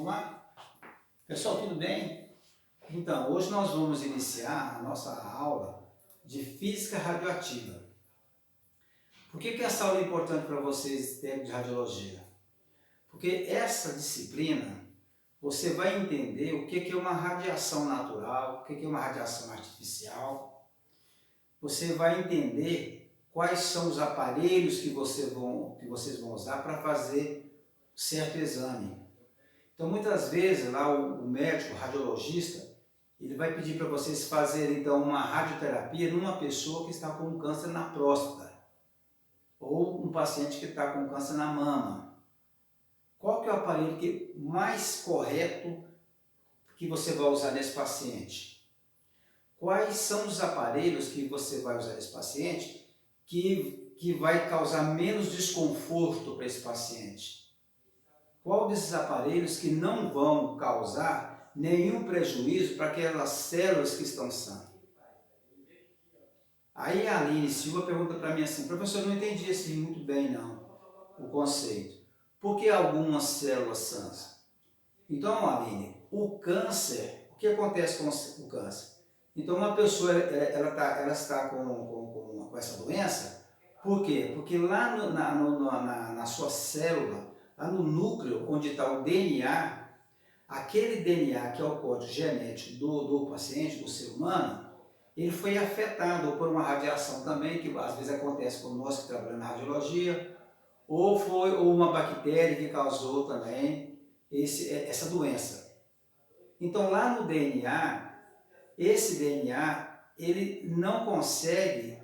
Vamos lá? Pessoal, tudo bem? Então, hoje nós vamos iniciar a nossa aula de Física Radioativa. Por que essa aula é importante para vocês, técnicos de radiologia? Porque essa disciplina, você vai entender o que é uma radiação natural, o que é uma radiação artificial. Você vai entender quais são os aparelhos que vocês vão usar para fazer certo exame. Então, muitas vezes, lá o médico, o radiologista, ele vai pedir para vocês fazerem então uma radioterapia numa pessoa que está com um câncer na próstata ou um paciente que está com câncer na mama. Qual que é o aparelho mais correto que você vai usar nesse paciente? Quais são os aparelhos que você vai usar nesse paciente que vai causar menos desconforto para esse paciente? Qual desses aparelhos que não vão causar nenhum prejuízo para aquelas células que estão sãs? Aí a Aline Silva pergunta para mim assim: professor, eu não entendi assim muito bem não, o conceito. Por que algumas células sãs? Então, Aline, o câncer, o que acontece com o câncer? Então, uma pessoa ela está com essa doença, por quê? Porque lá na sua célula, lá no núcleo onde está o DNA, aquele DNA que é o código genético do paciente, do ser humano, ele foi afetado por uma radiação também, que às vezes acontece com nós que trabalhamos na radiologia, ou uma bactéria que causou também essa doença. Então lá no DNA, esse DNA, ele não consegue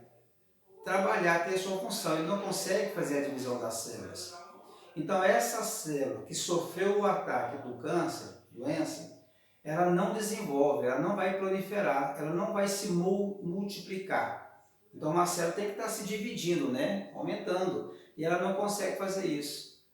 trabalhar, ter sua função, ele não consegue fazer a divisão das células. Então essa célula que sofreu o ataque do câncer, doença, ela não desenvolve, ela não vai proliferar, ela não vai se multiplicar. Então uma célula tem que estar se dividindo, né? Aumentando, e ela não consegue fazer isso.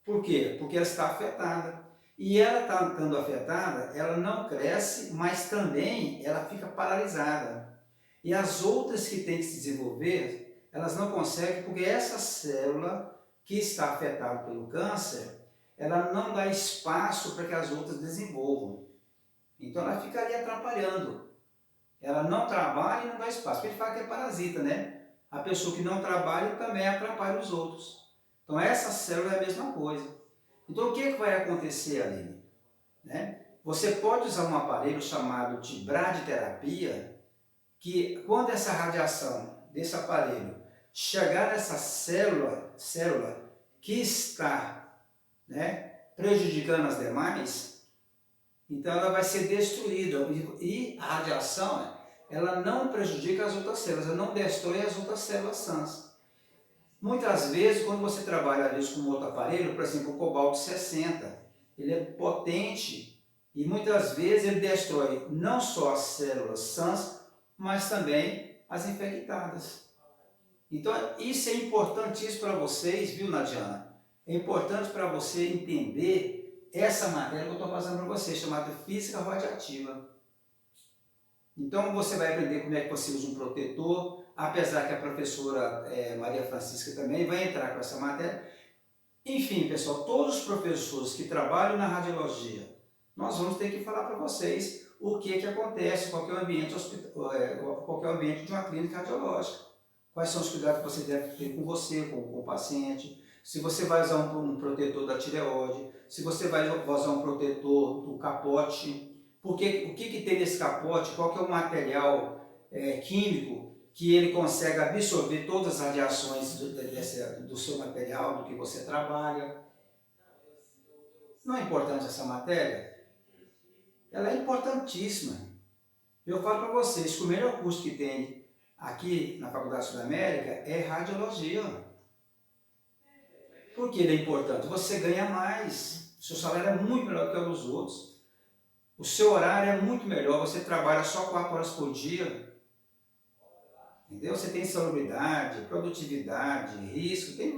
Por quê? Porque ela está afetada. E ela está ficando afetada, ela não cresce, mas também ela fica paralisada. E as outras que têm que se desenvolver, elas não conseguem, porque essa célula que está afetada pelo câncer, ela não dá espaço para que as outras desenvolvam. Então ela fica ali atrapalhando. Ela não trabalha e não dá espaço. Porque a gente fala que é parasita, né? A pessoa que não trabalha também atrapalha os outros. Então essa célula é a mesma coisa. Então o que vai acontecer, Aline? Né? Você pode usar um aparelho chamado de braditerapia, que quando essa radiação desse aparelho chegar nessa célula que está, né, prejudicando as demais, então ela vai ser destruída. E a radiação, ela não prejudica as outras células, ela não destrói as outras células sãs. Muitas vezes, quando você trabalha às vezes, com outro aparelho, por exemplo, o cobalto 60, ele é potente e muitas vezes ele destrói não só as células sãs, mas também as infectadas. Então, isso é importantíssimo para vocês, viu, Nadiana? É importante para você entender essa matéria que eu estou passando para você, chamada Física Radioativa. Então, você vai aprender como é que você usa um protetor, apesar que a professora Maria Francisca também vai entrar com essa matéria. Enfim, pessoal, todos os professores que trabalham na radiologia, nós vamos ter que falar para vocês o que acontece, qual é o ambiente, qual é o ambiente de uma clínica radiológica. Quais são os cuidados que você deve ter com você, com o paciente, se você vai usar um protetor da tireoide, se você vai usar um protetor do capote, porque o que tem nesse capote, qual que é o material químico que ele consegue absorver todas as radiações do seu material, do que você trabalha. Não é importante essa matéria? Ela é importantíssima. Eu falo para vocês que o melhor curso que tem aqui na Faculdade Sudamérica é radiologia. Por que ele é importante? Você ganha mais, o seu salário é muito melhor que o dos outros. O seu horário é muito melhor, você trabalha só 4 horas por dia. Entendeu? Você tem salubridade, produtividade, risco, tem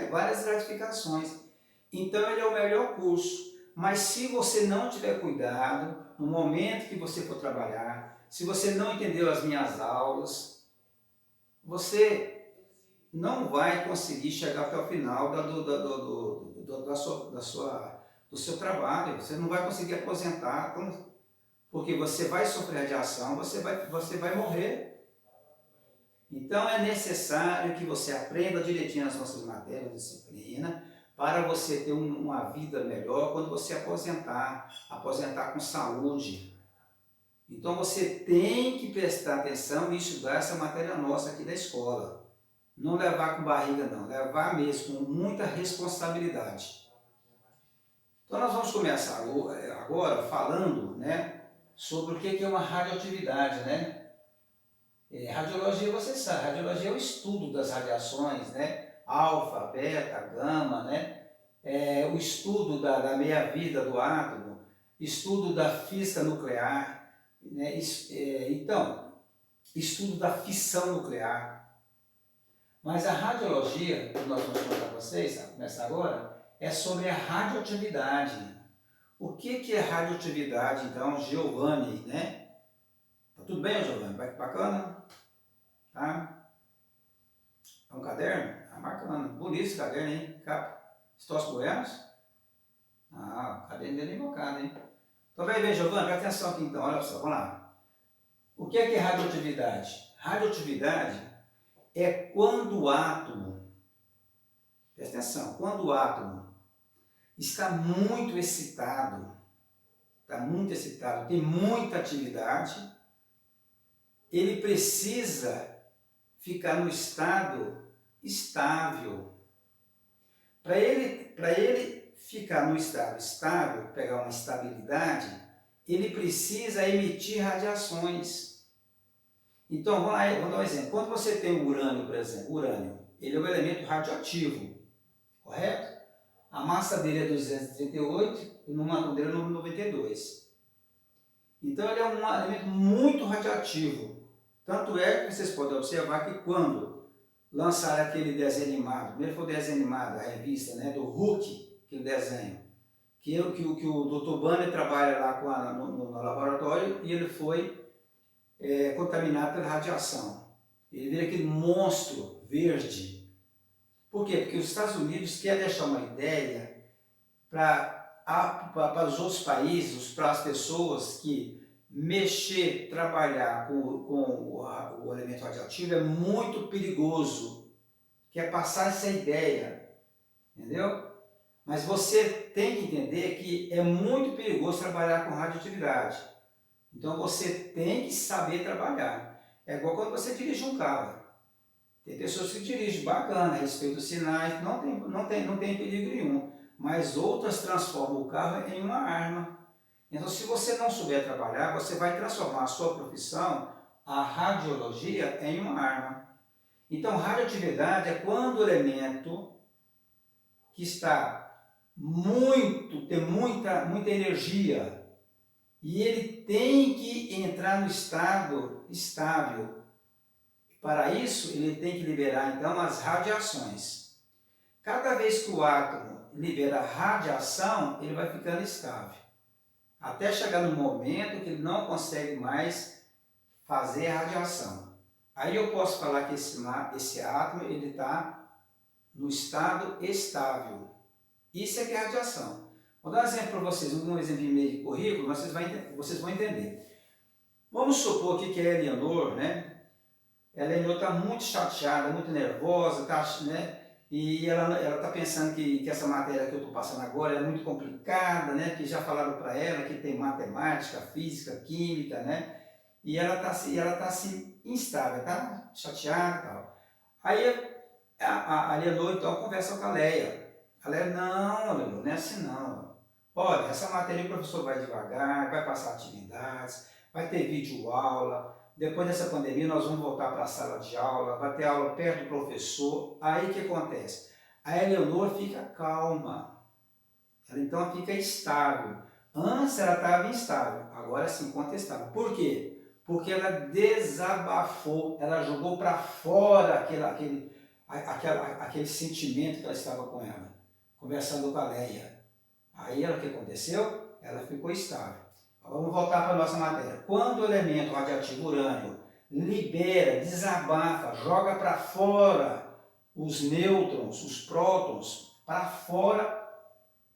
várias gratificações. Então ele é o melhor curso. Mas se você não tiver cuidado, no momento que você for trabalhar, se você não entendeu as minhas aulas, você não vai conseguir chegar até o final do do seu trabalho. Você não vai conseguir aposentar, porque você vai sofrer radiação, você vai morrer. Então é necessário que você aprenda direitinho as nossas matérias de disciplina, para você ter uma vida melhor quando você aposentar com saúde. Então você tem que prestar atenção e estudar essa matéria nossa aqui da escola. Não levar com barriga não, levar mesmo com muita responsabilidade. Então nós vamos começar agora falando, né, sobre o que é uma radioatividade, né? Radiologia, você sabe, radiologia é o estudo das radiações, né? Alfa, beta, gama, né? O estudo da meia-vida do átomo, estudo da física nuclear, né? Então, estudo da fissão nuclear. Mas a radiologia, que nós vamos contar para vocês, a começar agora, é sobre a radioatividade. O que é radioatividade, então, Giovanni, né? Tá tudo bem, Giovanni? Bacana? Tá? É um caderno? Ah, bacana. Bonito esse caderno, hein? Estos Buenos? Ah, o caderno dele é invocado, hein? Então, bem, Giovanni, presta atenção aqui então, olha só, vamos lá. O que é radioatividade? Radioatividade é quando o átomo, presta atenção, quando o átomo está muito excitado, tem muita atividade, ele precisa ficar no estado estável. Para ele ficar no estado estável, pegar uma estabilidade, ele precisa emitir radiações. Então, vamos dar um exemplo. Quando você tem o urânio, por exemplo, o urânio, ele é um elemento radioativo, correto? A massa dele é 238 e no átomo dele é 92. Então, ele é um elemento muito radioativo. Tanto é que vocês podem observar que quando lançaram aquele desenho animado, primeiro foi o desenho animado, a revista, né, do Hulk, aquele desenho, que o Dr. Banner trabalha lá no laboratório e ele foi contaminado pela radiação. Ele vira aquele monstro verde. Por quê? Porque os Estados Unidos querem deixar uma ideia para os outros países, para as pessoas que trabalhar com o elemento radioativo é muito perigoso. Quer passar essa ideia, entendeu? Mas você tem que entender que é muito perigoso trabalhar com radioatividade. Então você tem que saber trabalhar. É igual quando você dirige um carro. Tem pessoas que dirigem bacana, respeito os sinais, não tem perigo nenhum. Mas outras transformam o carro em uma arma. Então, se você não souber trabalhar, você vai transformar a sua profissão, a radiologia, em uma arma. Então, radioatividade é quando o elemento que tem muita energia e ele tem que entrar no estado estável. Para isso, ele tem que liberar, então, as radiações. Cada vez que o átomo libera radiação, ele vai ficando estável. Até chegar no momento que ele não consegue mais fazer a radiação. Aí eu posso falar que esse átomo está no estado estável. Isso é que é radiação. Vou dar um exemplo para vocês, um exemplo meio de currículo, vocês vão entender. Vamos supor aqui que a Eleanor, né? A Eleanor está muito chateada, muito nervosa, né? E ela está pensando que essa matéria que eu estou passando agora é muito complicada, né? Que já falaram para ela que tem matemática, física, química, né? E ela está assim, instável, está chateada e tal. Aí a Leonor então conversa com a Leia. A Leia, não, Leonor, não é assim não. Olha, essa matéria o professor vai devagar, vai passar atividades, vai ter vídeo aula. Depois dessa pandemia nós vamos voltar para a sala de aula, vai ter aula perto do professor. Aí o que acontece? A Eleonor fica calma, ela então fica estável. Antes ela estava instável, agora se encontra estável. Por quê? Porque ela desabafou, ela jogou para fora aquele sentimento que ela estava com ela, conversando com a Leia. Aí o que aconteceu? Ela ficou estável. Vamos voltar para a nossa matéria. Quando o elemento radioativo urânio libera, desabafa, joga para fora os nêutrons, os prótons, para fora,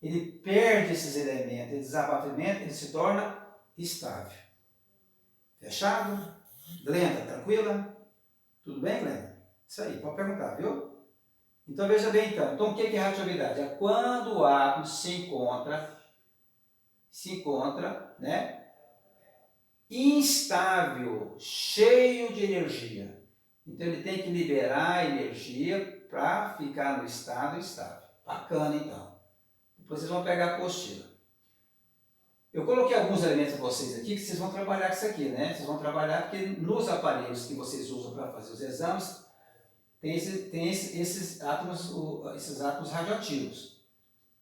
ele perde esses elementos, ele desabafamento, ele se torna estável. Fechado? Glenda, tranquila? Tudo bem, Glenda? Isso aí, pode perguntar, viu? Então veja bem então. Então o que é radioatividade? É quando o átomo se encontra, né, instável, cheio de energia. Então ele tem que liberar energia para ficar no estado estável. Bacana então. Depois vocês vão pegar a apostila. Eu coloquei alguns elementos para vocês aqui que vocês vão trabalhar com isso aqui, né? Vocês vão trabalhar porque nos aparelhos que vocês usam para fazer os exames tem esses átomos radioativos.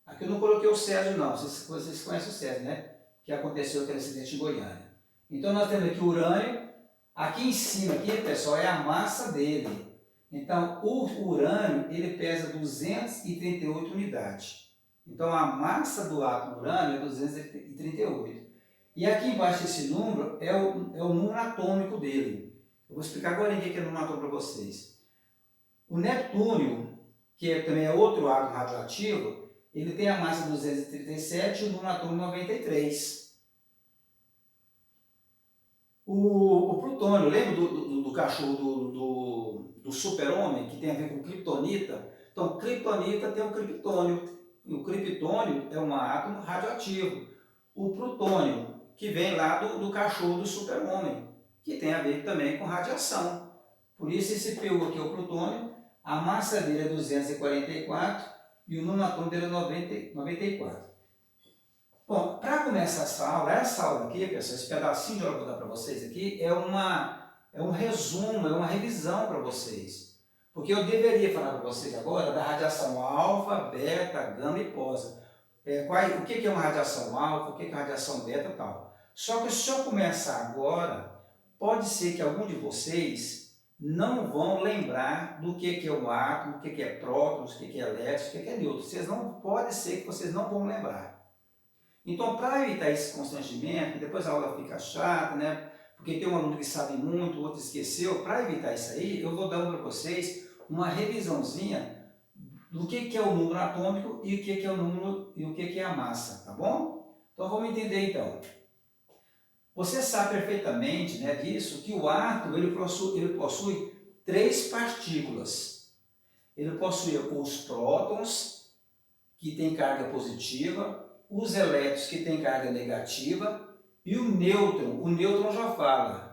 Aqui eu não coloquei o césio não, vocês conhecem o césio, né? Que aconteceu aquele acidente em Goiânia. Então nós temos aqui o urânio, aqui em cima, aqui, pessoal, é a massa dele. Então o urânio ele pesa 238 unidades. Então a massa do átomo urânio é 238. E aqui embaixo desse número é o número atômico dele. Eu vou explicar agora o que é o número atômico para vocês. O Neptúnio, que também é outro átomo radioativo, ele tem a massa 237 e o número atômico 93. O plutônio, lembra do cachorro do super-homem, que tem a ver com kryptonita? Então, kryptonita tem o criptônio. E o criptônio é um átomo radioativo. O plutônio, que vem lá do cachorro do super-homem, que tem a ver também com radiação. Por isso, esse PU aqui é o plutônio, a massa dele é 244 e o número atômico dele é 94. Bom, para começar essa aula aqui, pessoal, esse pedacinho de aula que eu vou dar para vocês aqui é um resumo, é uma revisão para vocês. Porque eu deveria falar para vocês agora da radiação alfa, beta, gama e posa. O que é uma radiação alfa, o que é uma radiação beta e tal. Só que se eu começar agora, pode ser que algum de vocês não vão lembrar do que é o átomo, o que é prótons, o que é elétrons, o que é nêutrons. Pode ser que vocês não vão lembrar. Então, para evitar esse constrangimento, depois a aula fica chata, né? Porque tem um aluno que sabe muito, o outro esqueceu. Para evitar isso aí, eu vou dar para vocês uma revisãozinha do que é o número atômico e o que é o número e o que é a massa, tá bom? Então vamos entender então. Você sabe perfeitamente, né, disso que o átomo ele possui três partículas. Ele possui os prótons, que têm carga positiva, os elétrons que têm carga negativa e o nêutron já fala,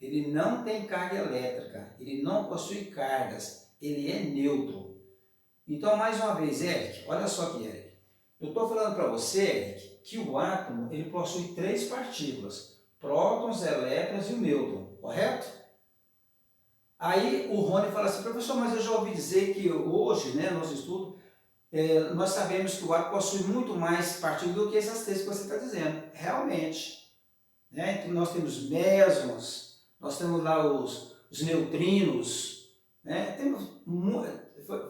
ele não tem carga elétrica, ele não possui cargas, ele é neutro. Então, mais uma vez, Eric, olha só aqui, Eric, eu estou falando para você, Eric, que o átomo ele possui três partículas, prótons, elétrons e o nêutron, correto? Aí o Rony fala assim, professor, mas eu já ouvi dizer que hoje, né, nosso estudo, nós sabemos que o átomo possui muito mais partículas do que essas três que você está dizendo. Realmente. Né? Então, nós temos mesons, nós temos lá os neutrinos, né?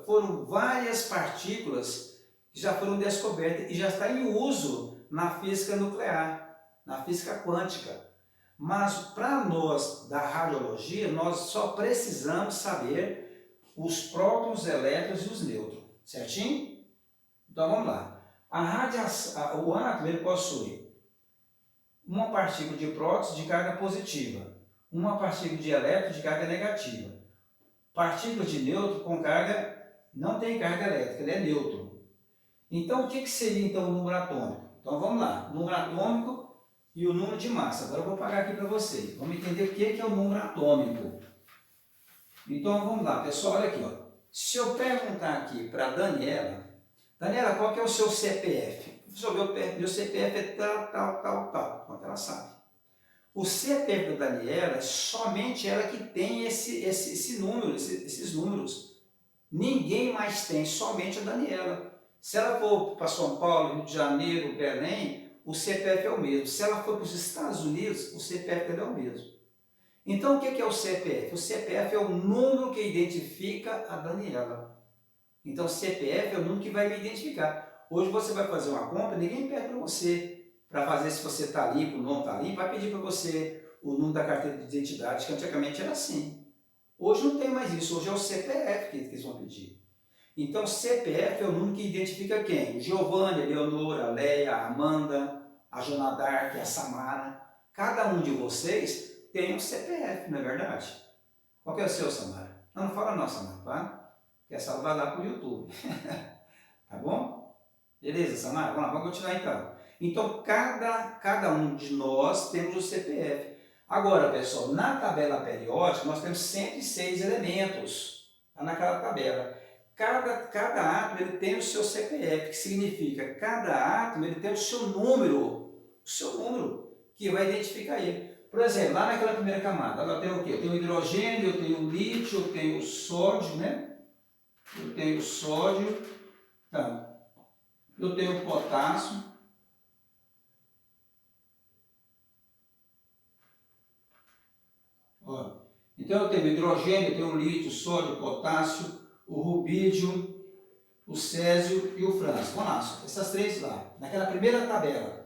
Foram várias partículas que já foram descobertas e já está em uso na física nuclear, na física quântica. Mas para nós da radiologia, nós só precisamos saber os prótons, elétrons e os nêutrons. Certinho? Então vamos lá. O átomo ele possui uma partícula de prótons de carga positiva, uma partícula de elétron de carga negativa, partícula de nêutron com carga, não tem carga elétrica, ele é neutro. Então o que seria então o número atômico? Então vamos lá, o número atômico e o número de massa. Agora eu vou pagar aqui para vocês. Vamos entender o que é o número atômico. Então vamos lá, pessoal, olha aqui, ó. Se eu perguntar aqui para a Daniela, qual que é o seu CPF? Meu CPF é tal. Quanto ela sabe. O CPF da Daniela é somente ela que tem esse número, esses números. Ninguém mais tem, somente a Daniela. Se ela for para São Paulo, Rio de Janeiro, Belém, o CPF é o mesmo. Se ela for para os Estados Unidos, o CPF dela é o mesmo. Então, o que é o CPF? O CPF é o número que identifica a Daniela. Então, CPF é o número que vai me identificar. Hoje você vai fazer uma compra, ninguém pede para você, para fazer se você está limpo ou não está limpo, vai pedir para você o número da carteira de identidade, que antigamente era assim. Hoje não tem mais isso, hoje é o CPF que eles vão pedir. Então, CPF é o número que identifica quem? O Giovanni, a Leonora, a Leia, a Amanda, a Jonadark, a Samara. Cada um de vocês tem um CPF, não é verdade? Qual que é o seu, Samara? Não fala não, Samara, tá? Que essa vai lá para o YouTube. Tá bom? Beleza, Samara? Vamos lá, vamos continuar então. Então, cada um de nós temos o CPF. Agora, pessoal, na tabela periódica, nós temos 106 elementos. Está naquela tabela. Cada átomo ele tem o seu CPF, que significa cada átomo ele tem o seu número, que vai identificar ele. Por exemplo, lá naquela primeira camada, eu tenho o quê? Eu tenho o hidrogênio, eu tenho o lítio, eu tenho o sódio, né? Eu tenho o sódio, tá? Eu tenho o potássio. Ó. Então eu tenho o hidrogênio, eu tenho o lítio, o sódio, o potássio, o rubídio, o césio e o frâncio. Vamos lá, essas três lá, naquela primeira tabela.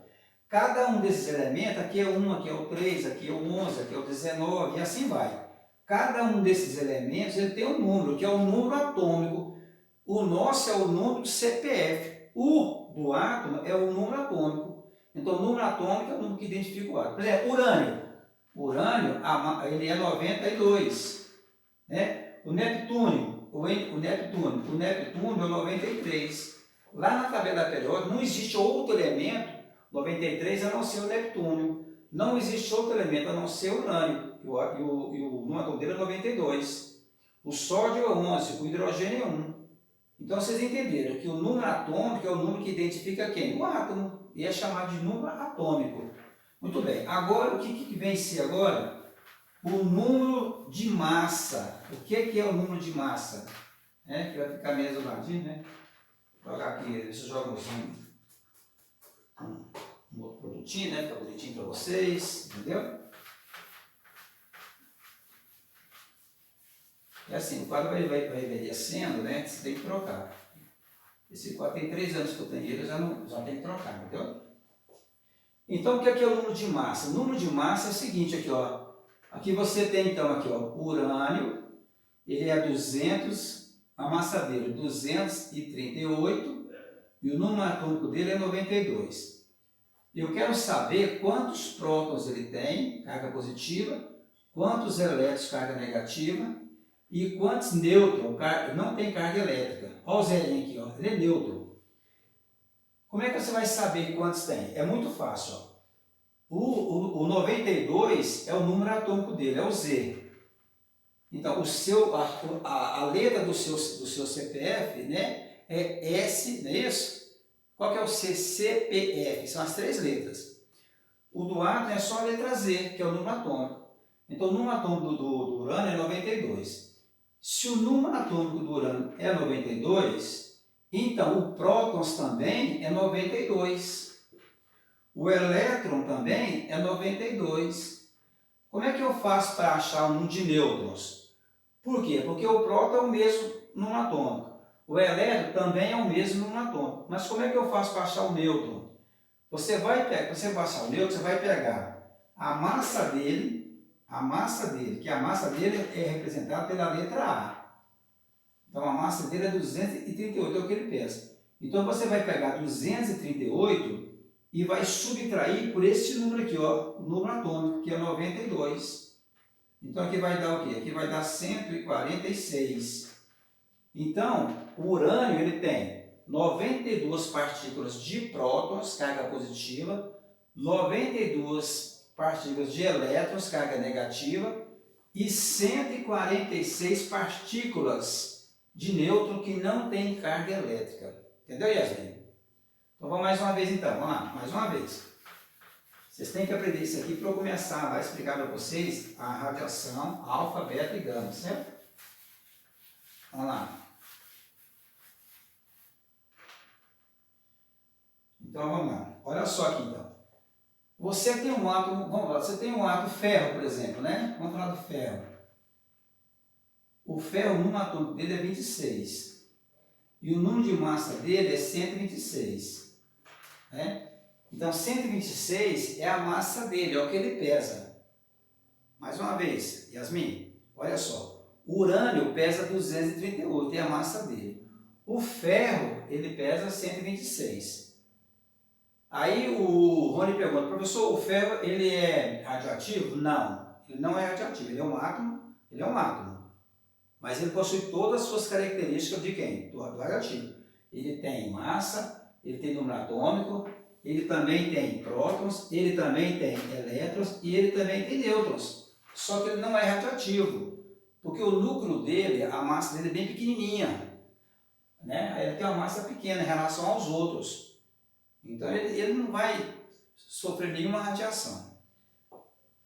Cada um desses elementos, aqui é o 1, aqui é o 3, aqui é o 11, aqui é o 19 e assim vai. Cada um desses elementos ele tem um número, que é o número atômico. O nosso é o número do CPF. O do átomo é o número atômico. Então o número atômico é o número que identifica o átomo. Por exemplo, urânio. O urânio ele é 92. Né? O Neptúnio é 93. Lá na tabela periódica não existe outro elemento 93 a não ser o Neptúnio. Não existe outro elemento a não ser o urânio. E o número atômico dele é 92. O sódio é 11, o hidrogênio é 1. Então vocês entenderam que o número atômico é o número que identifica quem? O átomo. E é chamado de número atômico. Muito bem. Agora, o que vem ser agora? O número de massa. O que é o número de massa? Que vai ficar meio isoladinho, né? Vou jogar aqui, deixa eu jogar um outro produtinho, né? Fica bonitinho para vocês, entendeu? É assim, o quadro vai envelhecendo, né? Você tem que trocar. Esse quadro tem 3 anos que eu tenho ele, já tem que trocar, entendeu? Então, o que é o número de massa? O número de massa é o seguinte, aqui, ó. Aqui você tem, então, aqui, ó, o urânio, ele é 200, a massa dele é 238, e o número atômico dele é 92. Eu quero saber quantos prótons ele tem, carga positiva, quantos elétrons, carga negativa, e quantos nêutrons, não tem carga elétrica. Olha o zerinho aqui, ó, ele é nêutron. Como é que você vai saber quantos tem? É muito fácil, ó. O 92 é o número atômico dele, é o Z. Então, a letra do seu CPF, né, é S, não é isso? Qual que é o CPF? São as 3 letras. O do átomo é só a letra Z, que é o número atômico. Então, o número atômico do urânio é 92. Se o número atômico do urânio é 92, então o prótons também é 92. O elétron também é 92. Como é que eu faço para achar o número de nêutrons? Por quê? Porque o próton é o mesmo número atômico. O elétron também é o mesmo número atômico. Mas como é que eu faço para achar o nêutron? Para você achar o nêutron, você vai pegar a massa dele, que a massa dele é representada pela letra A. Então a massa dele é 238, é o que ele pesa. Então você vai pegar 238 e vai subtrair por esse número aqui, ó, o número atômico, que é 92. Então aqui vai dar o quê? Aqui vai dar 146. Então, o urânio ele tem 92 partículas de prótons, carga positiva, 92 partículas de elétrons, carga negativa, e 146 partículas de nêutron que não tem carga elétrica. Entendeu, Yasmin? Então vamos mais uma vez então, vamos lá, mais uma vez. Vocês têm que aprender isso aqui para eu começar a explicar para vocês a radiação alfa, beta e gama, certo? Vamos lá. Então vamos lá, olha só aqui então. Você tem um átomo, vamos lá, você tem um átomo ferro, por exemplo, né? Vamos falar do ferro. O ferro, o número atômico dele é 26. E o número de massa dele é 126. Né? Então 126 é a massa dele, é o que ele pesa. Mais uma vez, Yasmin, olha só. O urânio pesa 238, é a massa dele. O ferro, ele pesa 126. Aí o Rony pergunta, professor, o ferro, ele é radioativo? Não, ele não é radioativo, ele é um átomo. Mas ele possui todas as suas características de quem? Do radioativo. Ele tem massa, ele tem número atômico, ele também tem prótons, ele também tem elétrons e ele também tem nêutrons. Só que ele não é radioativo, porque o núcleo dele, a massa dele é bem pequenininha, né? Ele tem uma massa pequena em relação aos outros. Então ele não vai sofrer nenhuma radiação.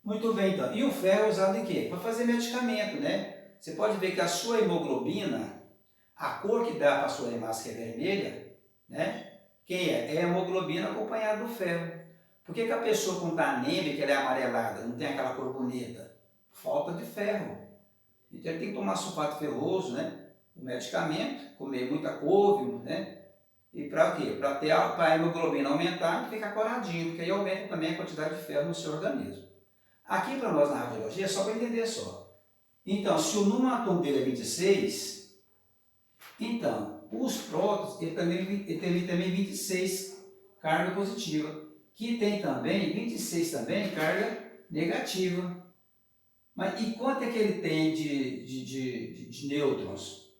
Muito bem, então. E o ferro é usado em quê? Para fazer medicamento, né? Você pode ver que a sua hemoglobina, a cor que dá para a sua hemácia, que é vermelha, né? Quem é? É a hemoglobina acompanhada do ferro. Por que a pessoa com está anêmica, ela é amarelada, não tem aquela cor bonita? Falta de ferro. Então ele tem que tomar sulfato ferroso, né? O medicamento, comer muita couve, né? E para quê? Para ter a hemoglobina aumentar e ficar coradinho, porque aí aumenta também a quantidade de ferro no seu organismo. Aqui para nós na radiologia, só para entender só. Então, se o número atômico dele é 26, então, os prótons, ele tem também 26 carga positiva, que tem também 26 também carga negativa. Mas e quanto é que ele tem de nêutrons?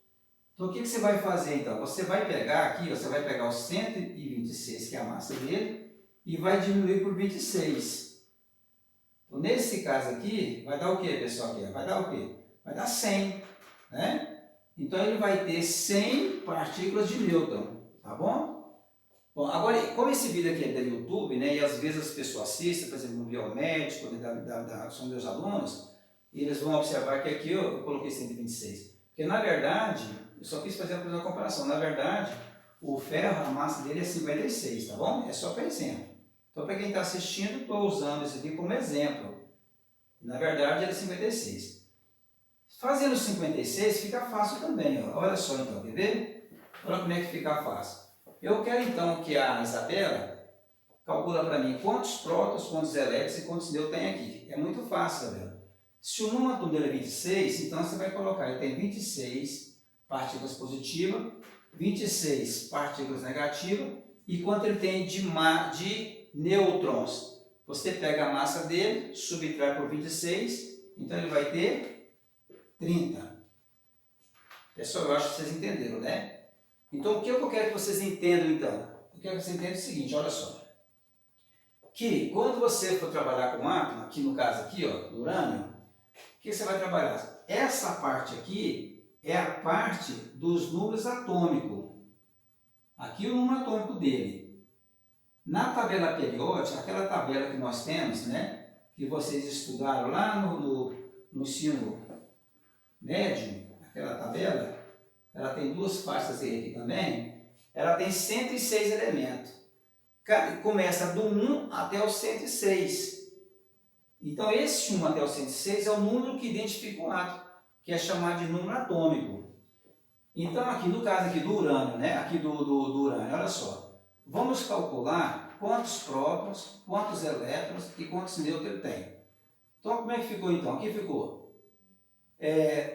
Então, o que você vai fazer então? Você vai pegar aqui, você vai pegar os 126, que é a massa dele, e vai diminuir por 26. Então, nesse caso aqui, vai dar o que, pessoal? Vai dar o quê? Vai dar 100, né? Então, ele vai ter 100 partículas de nêutron, tá bom? Bom, agora, como esse vídeo aqui é do YouTube, né? E às vezes as pessoas assistem, por exemplo, no biomédico, são meus alunos, e eles vão observar que aqui eu coloquei 126. Porque, na verdade, eu só quis fazer uma comparação. Na verdade, o ferro, a massa dele é 56, tá bom? É só para exemplo. Então, para quem está assistindo, estou usando isso aqui como exemplo. Na verdade, ele é 56. Fazendo 56 fica fácil também. Ó. Olha só então, quer ver? Olha como é que fica fácil. Eu quero então que a Isabela calcula para mim quantos prótons, quantos elétrons e quantos nêutrons tem aqui. É muito fácil, Isabela. Se o número atômico dele é 26, então você vai colocar, ele tem 26 partículas positivas, 26 partículas negativas, e quanto ele tem de nêutrons. Você pega a massa dele, subtrai por 26, então ele vai ter 30. Pessoal, eu acho que vocês entenderam, né? Então, o que eu quero que vocês entendam, então? Eu quero que vocês entendam o seguinte, olha só. Que quando você for trabalhar com átomo, aqui no caso aqui, ó, do urânio, o que você vai trabalhar? Essa parte aqui é a parte dos números atômicos. Aqui o número atômico dele. Na tabela periódica, aquela tabela que nós temos, né, que vocês estudaram lá no ensino médio, aquela tabela, ela tem duas faixas aqui também, ela tem 106 elementos. Começa do 1 até o 106. Então, esse 1 até o 106 é o número que identifica o átomo, que é chamado de número atômico. Então, aqui no caso aqui do urânio, né, aqui do urânio, olha só. Vamos calcular quantos prótons, quantos elétrons e quantos nêutrons ele tem. Então, como é que ficou então? Aqui ficou.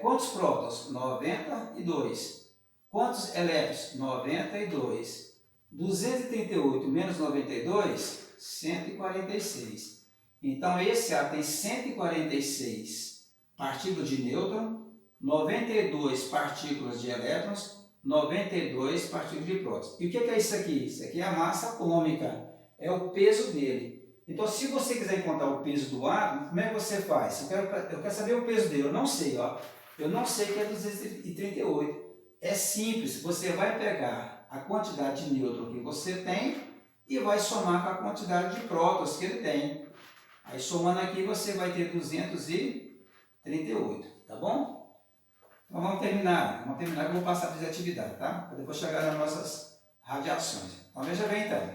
Quantos prótons? 92. Quantos elétrons? 92. 238 menos 92, 146. Então, esse átomo tem 146 partículas de nêutron, 92 partículas de elétrons, 92 partículas de prótons. E o que é isso aqui? Isso aqui é a massa atômica, é o peso dele. Então, se você quiser encontrar o peso do átomo, como é que você faz? Eu quero saber o peso dele, eu não sei, ó. Eu não sei que é 238. É simples, você vai pegar a quantidade de nêutron que você tem e vai somar com a quantidade de prótons que ele tem. Aí, somando aqui, você vai ter 238, tá bom? Então vamos terminar que eu vou passar a fazer atividade, tá? Para depois chegar nas nossas radiações. Então veja bem então.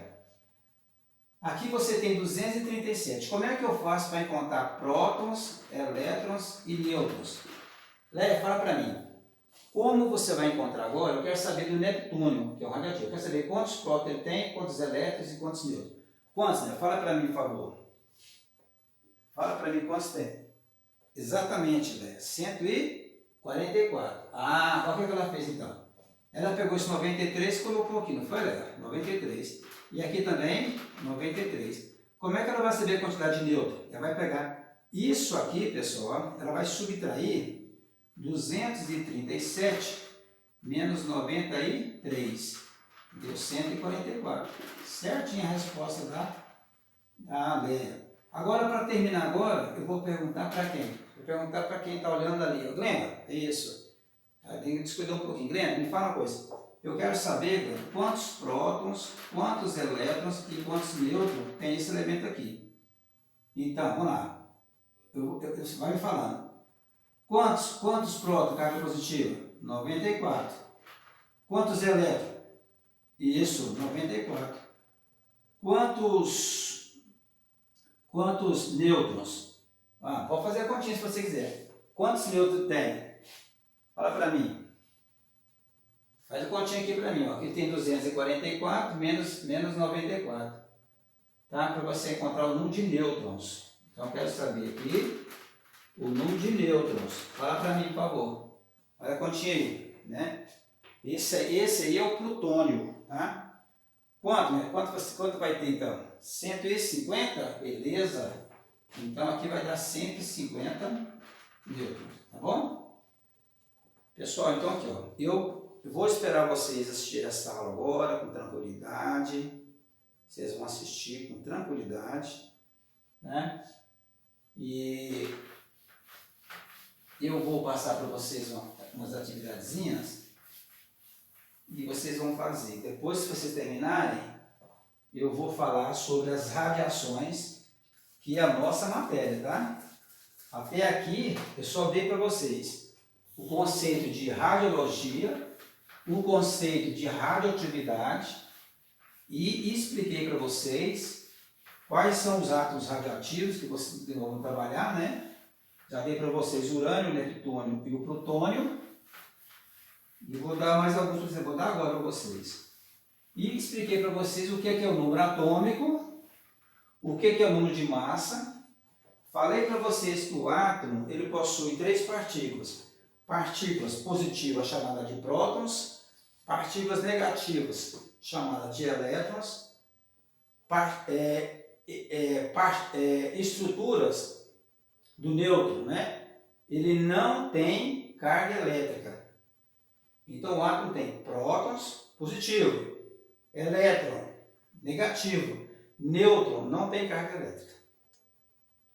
Aqui você tem 237. Como é que eu faço para encontrar prótons, elétrons e nêutrons? Lélia, fala para mim. Como você vai encontrar agora? Eu quero saber do Neptúnio, que é o radioativo. Eu quero saber quantos prótons ele tem, quantos elétrons e quantos nêutrons. Quantos, né? Fala para mim, por favor. Fala para mim quantos tem. Exatamente, Lélia. 144. Ah, olha o que ela fez então. Ela pegou esse 93 e colocou aqui, não foi, Léo? 93. E aqui também, 93. Como é que ela vai saber a quantidade de nêutron? Ela vai pegar isso aqui, pessoal, ela vai subtrair 237 menos 93. Deu 144. Certinha a resposta da Léa. Agora, para terminar agora, eu vou perguntar para quem? Vou perguntar para quem está olhando ali. Glenda, isso. Tem que descuidar um pouquinho. Glenda, me fala uma coisa. Eu quero saber, Glenda, quantos prótons, quantos elétrons e quantos nêutrons tem esse elemento aqui. Então, vamos lá. Você vai me falando. Quantos prótons, carga positiva? 94. Quantos elétrons? Isso, 94. Quantos nêutrons? Pode fazer a continha se você quiser. Quantos nêutrons tem? Fala para mim. Faz a continha aqui para mim. Ó. Aqui tem 244 menos 94. Tá? Para você encontrar o número de nêutrons. Então, eu quero saber aqui o número de nêutrons. Fala para mim, por favor. Olha a continha aí. Né? Esse aí é o plutônio. Tá? Quanto, né? Quanto vai ter então? 150? Beleza. Então aqui vai dar 150 nêutrons. Tá bom? Pessoal, então aqui, ó. Eu vou esperar vocês assistir essa aula agora com tranquilidade. Vocês vão assistir com tranquilidade. Né? E eu vou passar para vocês umas atividadezinhas. E vocês vão fazer. Depois, se vocês terminarem, eu vou falar sobre as radiações, que é a nossa matéria, tá? Até aqui, eu só dei para vocês o conceito de radiologia, o conceito de radioatividade e expliquei para vocês quais são os átomos radioativos que vocês vão trabalhar, né? Já dei para vocês o urânio, o neptúnio e o plutônio. E vou dar mais alguns, vou dar agora para vocês. E expliquei para vocês o que é o número atômico, o que é o número de massa. Falei para vocês que o átomo ele possui 3 partículas. Partículas positivas chamadas de prótons, partículas negativas chamadas de elétrons, estruturas do nêutron, né? Ele não tem carga elétrica. Então, o átomo tem prótons, positivo, elétron, negativo, nêutron, não tem carga elétrica.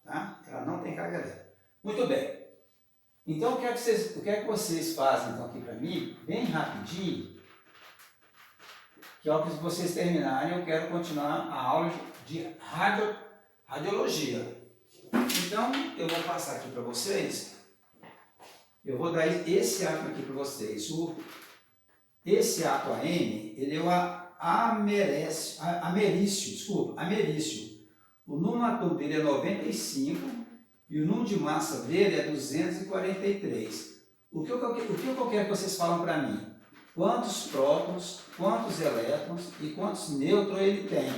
Tá? Ela não tem carga elétrica. Muito bem. Então, o que é que vocês fazem então, aqui para mim, bem rapidinho, que ao que vocês terminarem, eu quero continuar a aula de radiologia. Então, eu vou passar aqui para vocês. Eu vou dar esse átomo aqui para vocês. Esse átomo AM, ele é o americio. O número atômico dele é 95 e o número de massa dele é 243. O que eu quero que vocês falam para mim? Quantos prótons, quantos elétrons e quantos nêutrons ele tem?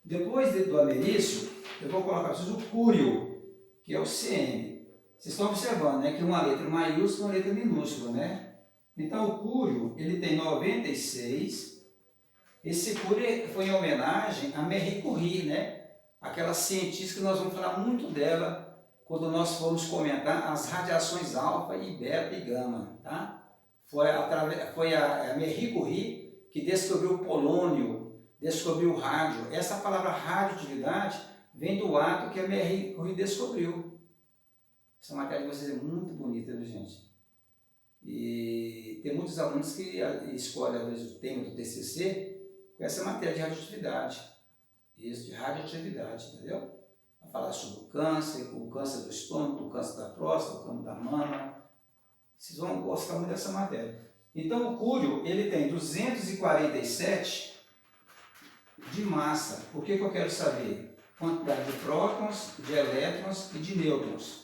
Depois do americio, eu vou colocar para vocês o cúrio, que é o CM. Vocês estão observando, né, que uma letra maiúscula e uma letra minúscula, né? Então, o cúrio, ele tem 96. Esse cúrio foi em homenagem a Marie Curie, né? Aquela cientista que nós vamos falar muito dela quando nós formos comentar as radiações alfa e beta e gama, tá? Foi a Marie Curie que descobriu o polônio, descobriu o rádio. Essa palavra radioatividade vem do ato que a Marie Curie descobriu. Essa matéria de vocês é muito bonita, viu, gente? E tem muitos alunos que escolhem, às vezes, o tema do TCC com essa matéria de radioatividade. Isso, de radioatividade, entendeu? Vai falar sobre o câncer do estômago, o câncer da próstata, o câncer da mama. Vocês vão gostar muito dessa matéria. Então, o cúrio, ele tem 247 de massa. O que eu quero saber? Quantidade de prótons, de elétrons e de nêutrons.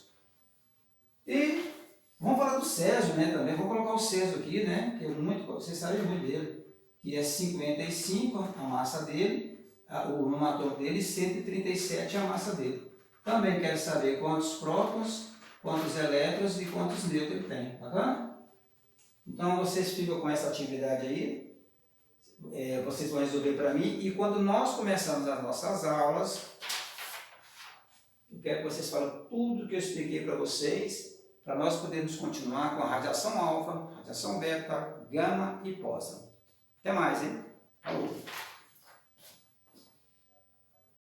E vamos falar do césio, né, também. Vou colocar o césio aqui, né, que vocês sabem muito dele, que é 55 a massa dele, o número atômico dele, e 137 a massa dele. Também quero saber quantos prótons, quantos elétrons e quantos nêutrons ele tem. Bacana? Então vocês ficam com essa atividade aí, vocês vão resolver para mim, e quando nós começarmos as nossas aulas, eu quero que vocês falem tudo que eu expliquei para vocês, para nós podermos continuar com a radiação alfa, radiação beta, gama e pósitron. Até mais, hein? Falou!